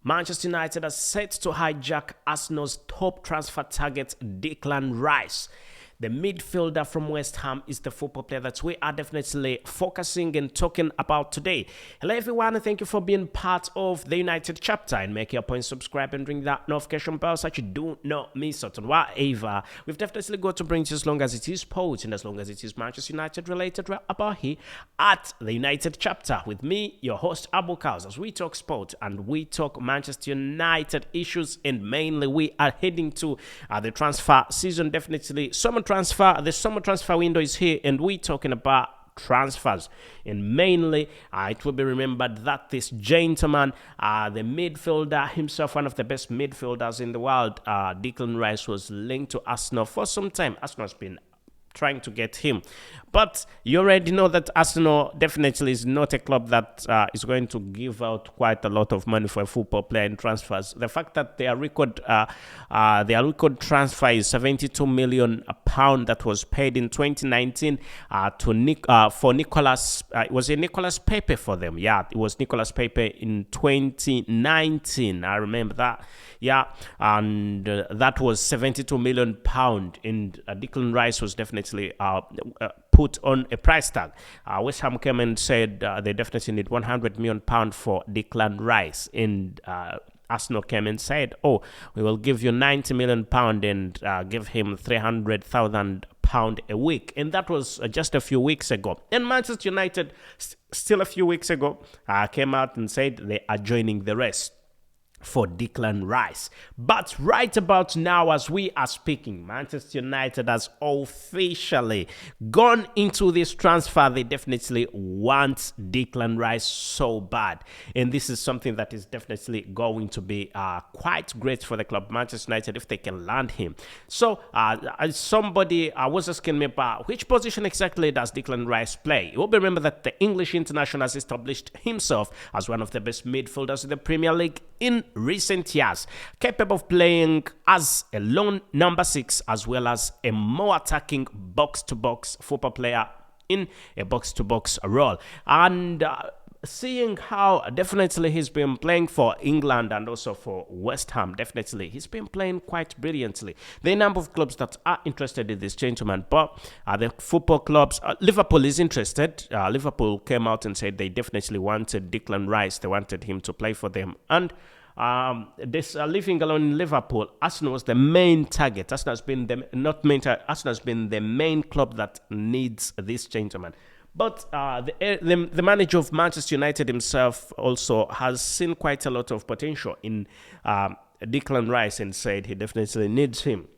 Manchester United are set to hijack Arsenal's top transfer target, Declan Rice. The midfielder from West Ham is the football player that we are definitely focusing and talking about today. Hello everyone, and thank you for being part of the United chapter, and make your point, subscribe and ring that notification bell so that you do not miss out on whatever we've definitely got to bring you, as long as it is sports and as long as it is Manchester United related, right about here at the United chapter with me, your host Abu KALS, as we talk sport and we talk Manchester United issues, and mainly we are heading to the transfer season. Definitely the summer transfer window is here, and we're talking about transfers, and mainly it will be remembered that this gentleman, the midfielder himself, one of the best midfielders in the world, Declan Rice, was linked to Arsenal for some time. Arsenal has been trying to get him, but you already know that Arsenal definitely is not a club that is going to give out quite a lot of money for a football player in transfers. The fact that their record transfer is £72 million that was paid in 2019 for Nicolas. It was a Nicolas Pepe for them. Yeah, it was Nicolas Pepe in 2019. I remember that. Yeah, and that was £72 million, and Declan Rice was definitely put on a price tag. West Ham came and said they definitely need £100 million for Declan Rice, and Arsenal came and said, "Oh, we will give you £90 million and give him £300,000 a week," and that was just a few weeks ago. And Manchester United, still a few weeks ago, came out and said they are joining the race for Declan Rice. But right about now, as we are speaking, Manchester United has officially gone into this transfer. They definitely want Declan Rice so bad, and this is something that is definitely going to be quite great for the club Manchester United if they can land him. So somebody was asking me about which position exactly does Declan Rice play. You will remember that the English international has established himself as one of the best midfielders in the Premier League in recent years, capable of playing as a lone number 6 as well as a more attacking box-to-box football player in a box-to-box role. And seeing how definitely he's been playing for England and also for West Ham, definitely he's been playing quite brilliantly. There are a number of clubs that are interested in this gentleman, but the football clubs, Liverpool is interested. Liverpool came out and said they definitely wanted Declan Rice. They wanted him to play for them, and leaving alone in Liverpool, Arsenal was the main target. Arsenal has been the main club that needs this gentleman. But the manager of Manchester United himself also has seen quite a lot of potential in Declan Rice and said he definitely needs him.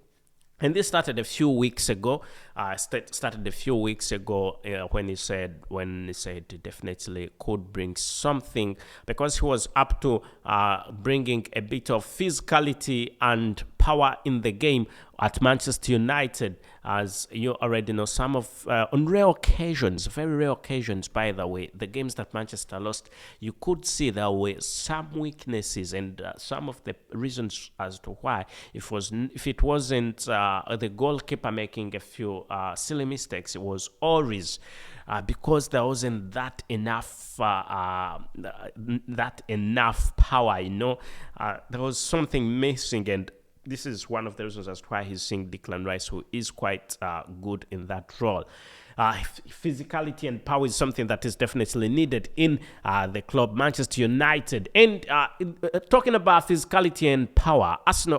And this started a few weeks ago. When he said he definitely could bring something, because he was up to bringing a bit of physicality and power in the game at Manchester United. As you already know, some of on rare occasions, very rare occasions, by the way, the games that Manchester lost, you could see there were some weaknesses, and some of the reasons as to why. If it wasn't the goalkeeper making a few silly mistakes, it was always because there wasn't that enough power. There was something missing, and this is one of the reasons as to why he's seeing Declan Rice, who is quite good in that role. Physicality and power is something that is definitely needed in the club Manchester United. And talking about physicality and power, Arsenal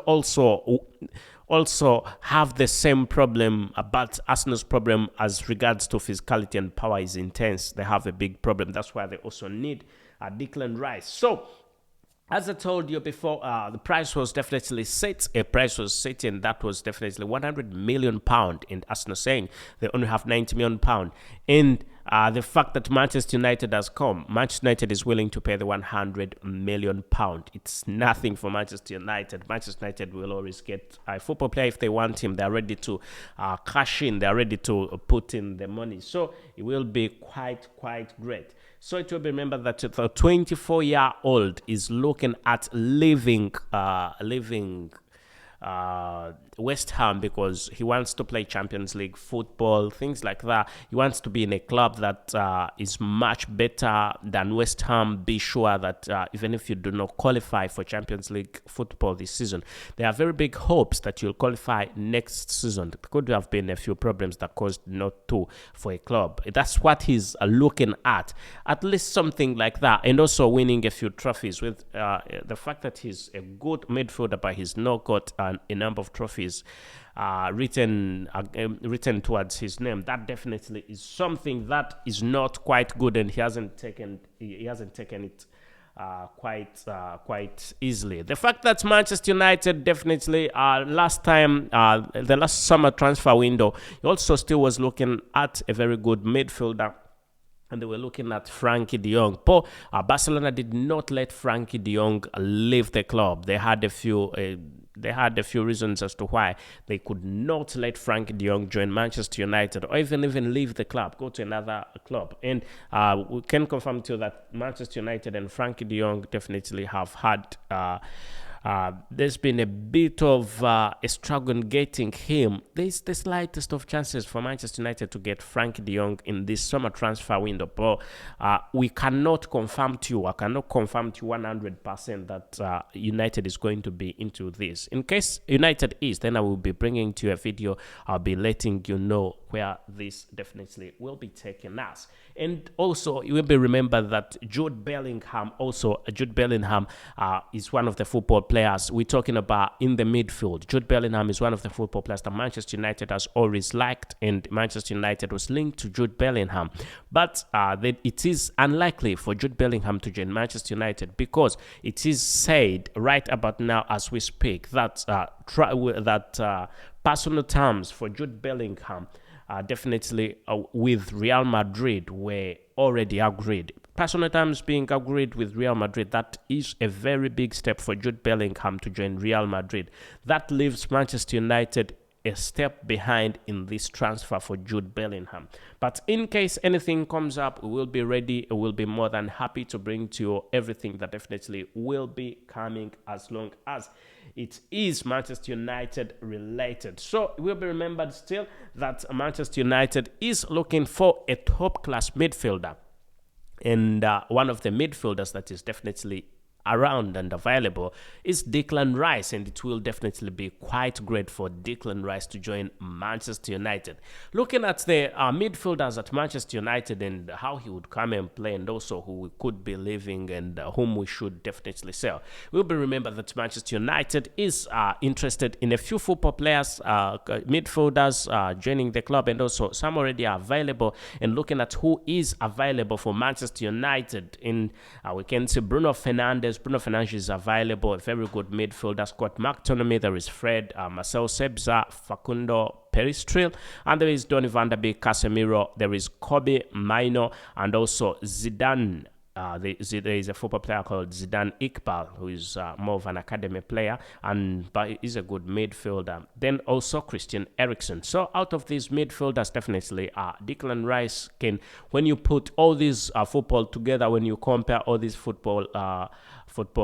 also have the same problem, but Arsenal's problem as regards to physicality and power is intense. They have a big problem. That's why they also need Declan Rice. So, as I told you before, the price was definitely set. A price was set, and that was definitely £100 million. And Arsenal saying they only have £90 million. And the fact that Manchester United has come, Manchester United is willing to pay the £100 million. It's nothing for Manchester United. Manchester United will always get a football player if they want him. They're ready to cash in. They're ready to put in the money. So it will be quite great. So it will be remembered that the 24-year-old is looking at leaving West Ham because he wants to play Champions League football, things like that. He wants to be in a club that is much better than West Ham. Be sure that even if you do not qualify for Champions League football this season, there are very big hopes that you'll qualify next season. There could have been a few problems that caused not to for a club. That's what he's looking at least something like that, and also winning a few trophies. With the fact that he's a good midfielder, but he's not got a number of trophies written towards his name. That definitely is something that is not quite good, and he hasn't taken it quite easily. The fact that Manchester United definitely the last summer transfer window, he also still was looking at a very good midfielder, and they were looking at Frankie de Jong. But Barcelona did not let Frankie de Jong leave the club. They had a few reasons as to why they could not let Frankie de Jong join Manchester United, or even leave the club, go to another club. And we can confirm to you that Manchester United and Frankie de Jong definitely have had there's been a bit of a struggle in getting him. There's the slightest of chances for Manchester United to get Frankie de Jong in this summer transfer window, but we cannot confirm to you, I cannot confirm to you 100% that United is going to be into this. In case United is, then I will be bringing to you a video. I'll be letting you know where this definitely will be taking us. And also, you will be remembered that Jude Bellingham is one of the football players we're talking about in the midfield. Jude Bellingham is one of the football players that Manchester United has always liked, and Manchester United was linked to Jude Bellingham. But it is unlikely for Jude Bellingham to join Manchester United, because it is said right about now as we speak that personal terms for Jude Bellingham definitely with Real Madrid were already agreed. Personal terms being agreed with Real Madrid, that is a very big step for Jude Bellingham to join Real Madrid. That leaves Manchester United a step behind in this transfer for Jude Bellingham. But in case anything comes up, we will be ready. We'll be more than happy to bring to you everything that definitely will be coming, as long as it is Manchester United related. So it will be remembered still that Manchester United is looking for a top-class midfielder. And one of the midfielders that is definitely around and available is Declan Rice, and it will definitely be quite great for Declan Rice to join Manchester United. Looking at the midfielders at Manchester United and how he would come and play, and also who we could be leaving and whom we should definitely sell, we'll be remembered that Manchester United is interested in a few football players, midfielders joining the club, and also some already are available. And looking at who is available for Manchester United, we can see Bruno Fernandes is available, a very good midfielder. Scott McTominay, there is Fred, Marcel Sebza, Facundo Peristril, and there is Donny van der Beek, Casemiro, there is Kobe Maino, and also Zidane. There is a football player called Zidane Iqbal, who is more of an academy player, but he's a good midfielder. Then also Christian Eriksen. So out of these midfielders, definitely Declan Rice can, when you put all these football together, when you compare all these football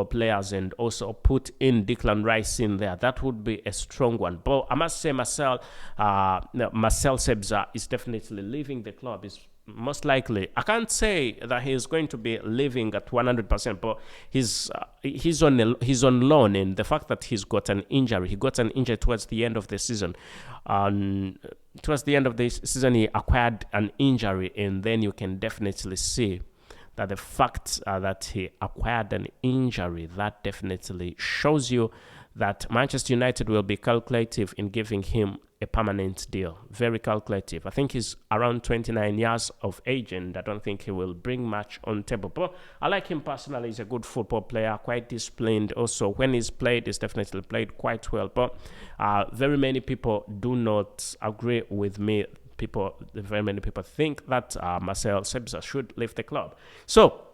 players and also put in Declan Rice in there, that would be a strong one. But I must say Marcel Sebza is definitely leaving the club. Is most likely, I can't say that he's going to be leaving at 100%, but he's on loan, and the fact that he got an injury towards the end of the season. Towards the end of the season, he acquired an injury, and then you can definitely see that the fact that he acquired an injury, that definitely shows you that Manchester United will be calculative in giving him a permanent deal. Very calculative. I think he's around 29 years of age, and I don't think he will bring much on table. But I like him personally. He's a good football player, quite disciplined. Also, when he's played, he's definitely played quite well. But very many people do not agree with me. Very many people think that Marcel Sebza should leave the club. So,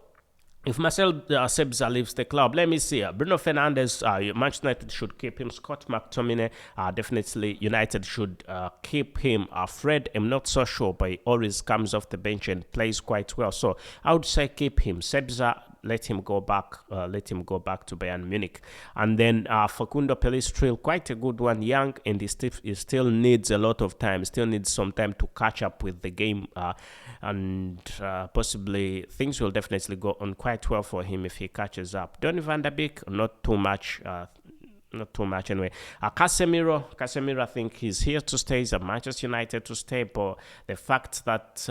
if Marcel Sebza leaves the club, let me see. Bruno Fernandes, Manchester United should keep him. Scott McTominay, definitely United should keep him. Fred, I'm not so sure, but he always comes off the bench and plays quite well. So I would say keep him. Sebza, let him go back. Let him go back to Bayern Munich. And then Facundo Pellistri, quite a good one, young, and he still needs a lot of time. Still needs some time to catch up with the game, and possibly things will definitely go on quite well for him if he catches up. Donny van der Beek, not too much. Not too much anyway. Casemiro, I think he's here to stay. He's at Manchester United to stay, but the fact that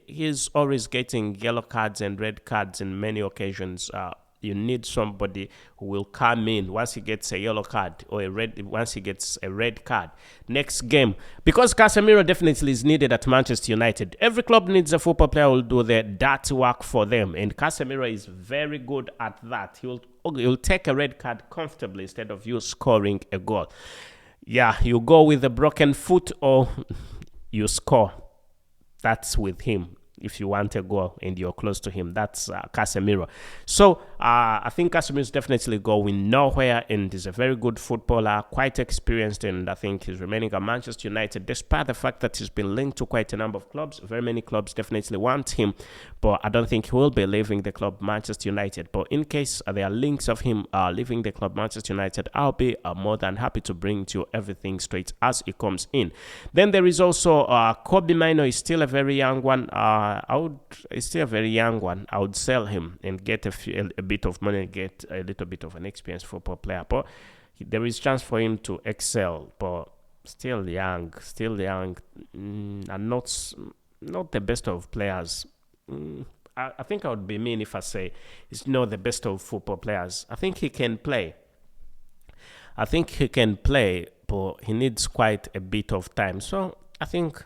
he's always getting yellow cards and red cards in many occasions, you need somebody who will come in once he gets a yellow card or once he gets a red card. Next game, because Casemiro definitely is needed at Manchester United. Every club needs a football player who will do the dirty work for them, and Casemiro is very good at that. He'll take a red card comfortably instead of you scoring a goal. Yeah, you go with a broken foot or you score. That's with him. If you want a goal and you're close to him, that's Casemiro. So I think Casemiro is definitely going nowhere, and is a very good footballer, quite experienced, and I think he's remaining at Manchester United, despite the fact that he's been linked to quite a number of clubs. Very many clubs definitely want him, but I don't think he will be leaving the club Manchester United. But in case there are links of him leaving the club Manchester United, I'll be more than happy to bring to you everything straight as it comes in. Then there is also Kobbie Mainoo. Is still a very young one. He's still a very young one. I would sell him and get a bit of money, get a little bit of an experienced football player. But there is chance for him to excel. But still young, and not the best of players. I think I would be mean if I say he's not the best of football players. I think he can play. But he needs quite a bit of time. So I think.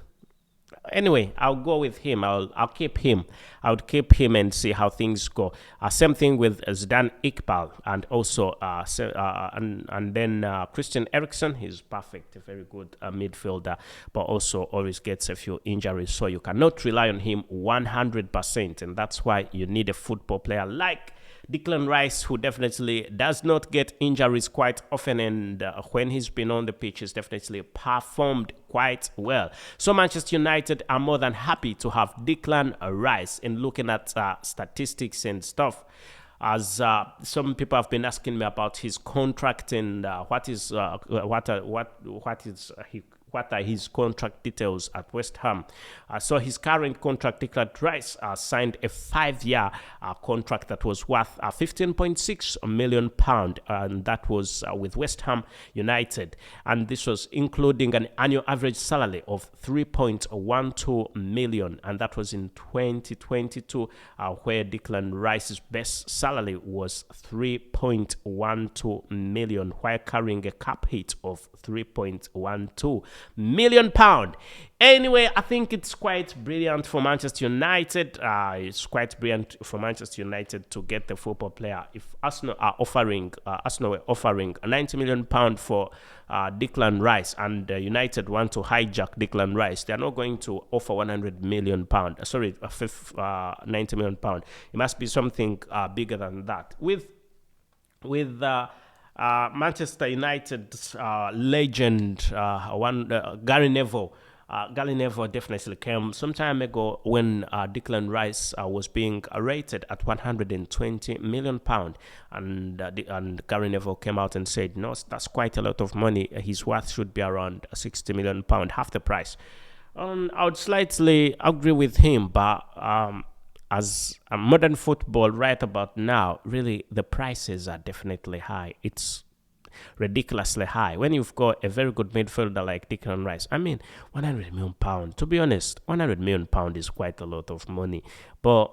Anyway, I'll go with him. I'll keep him. I would keep him and see how things go. Same thing with Zidane Iqbal, and also and then Christian Eriksen. He's perfect, a very good midfielder, but also always gets a few injuries, so you cannot rely on him 100%, and that's why you need a football player like Declan Rice, who definitely does not get injuries quite often, and when he's been on the pitch, he's definitely performed quite well. So Manchester United are more than happy to have Declan Rice. And looking at statistics and stuff, as some people have been asking me about his contract and what are his contract details at West Ham. So his current contract, Declan Rice, signed a 5-year contract that was worth £15.6 million, and that was with West Ham United. And this was including an annual average salary of £3.12 million, and that was in 2022, where Declan Rice's best salary was £3.12 million, while carrying a cap hit of £3.12 million. Anyway, I think it's quite brilliant for Manchester United. It's quite brilliant for Manchester United to get the football player. If Arsenal were offering £90 million for Declan Rice, and United want to hijack Declan Rice, they are not going to offer £100 million. Sorry, £90 million. It must be something bigger than that. With Manchester United's legend, Gary Neville. Gary Neville definitely came some time ago when Declan Rice was being rated at £120 million, and Gary Neville came out and said, no, that's quite a lot of money. His worth should be around £60 million, half the price. I would slightly agree with him, but as a modern football right about now, really the prices are definitely high. It's ridiculously high. When you've got a very good midfielder like Declan Rice, I mean, £100 million. To be honest, £100 million is quite a lot of money. But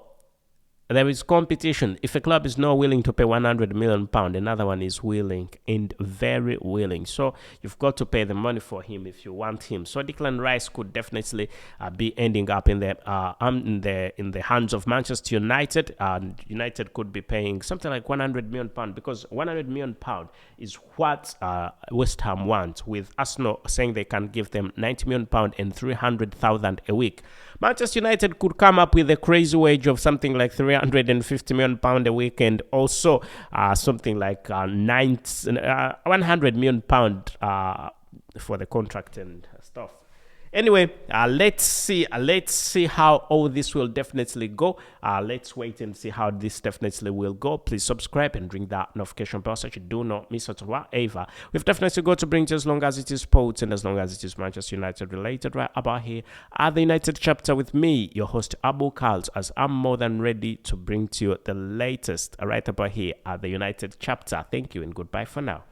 there is competition. If a club is not willing to pay £100 million, another one is willing, and very willing. So you've got to pay the money for him if you want him. So Declan Rice could definitely be ending up in the hands of Manchester United, and United could be paying something like £100 million, because £100 million is what West Ham want, with Arsenal saying they can give them £90 million and £300,000 a week. Manchester United could come up with a crazy wage of something like £350 million a week, and also something like £100 million for the contract and stuff. Anyway, let's see how all this will definitely go. Let's wait and see how this definitely will go. Please subscribe and ring that notification bell so you do not miss out on whatever we've definitely got to bring to, as long as it is sports and as long as it is Manchester United related, right about here at the United Chapter with me, your host Abu KALS, as I'm more than ready to bring to you the latest right about here at the United Chapter. Thank you and goodbye for now.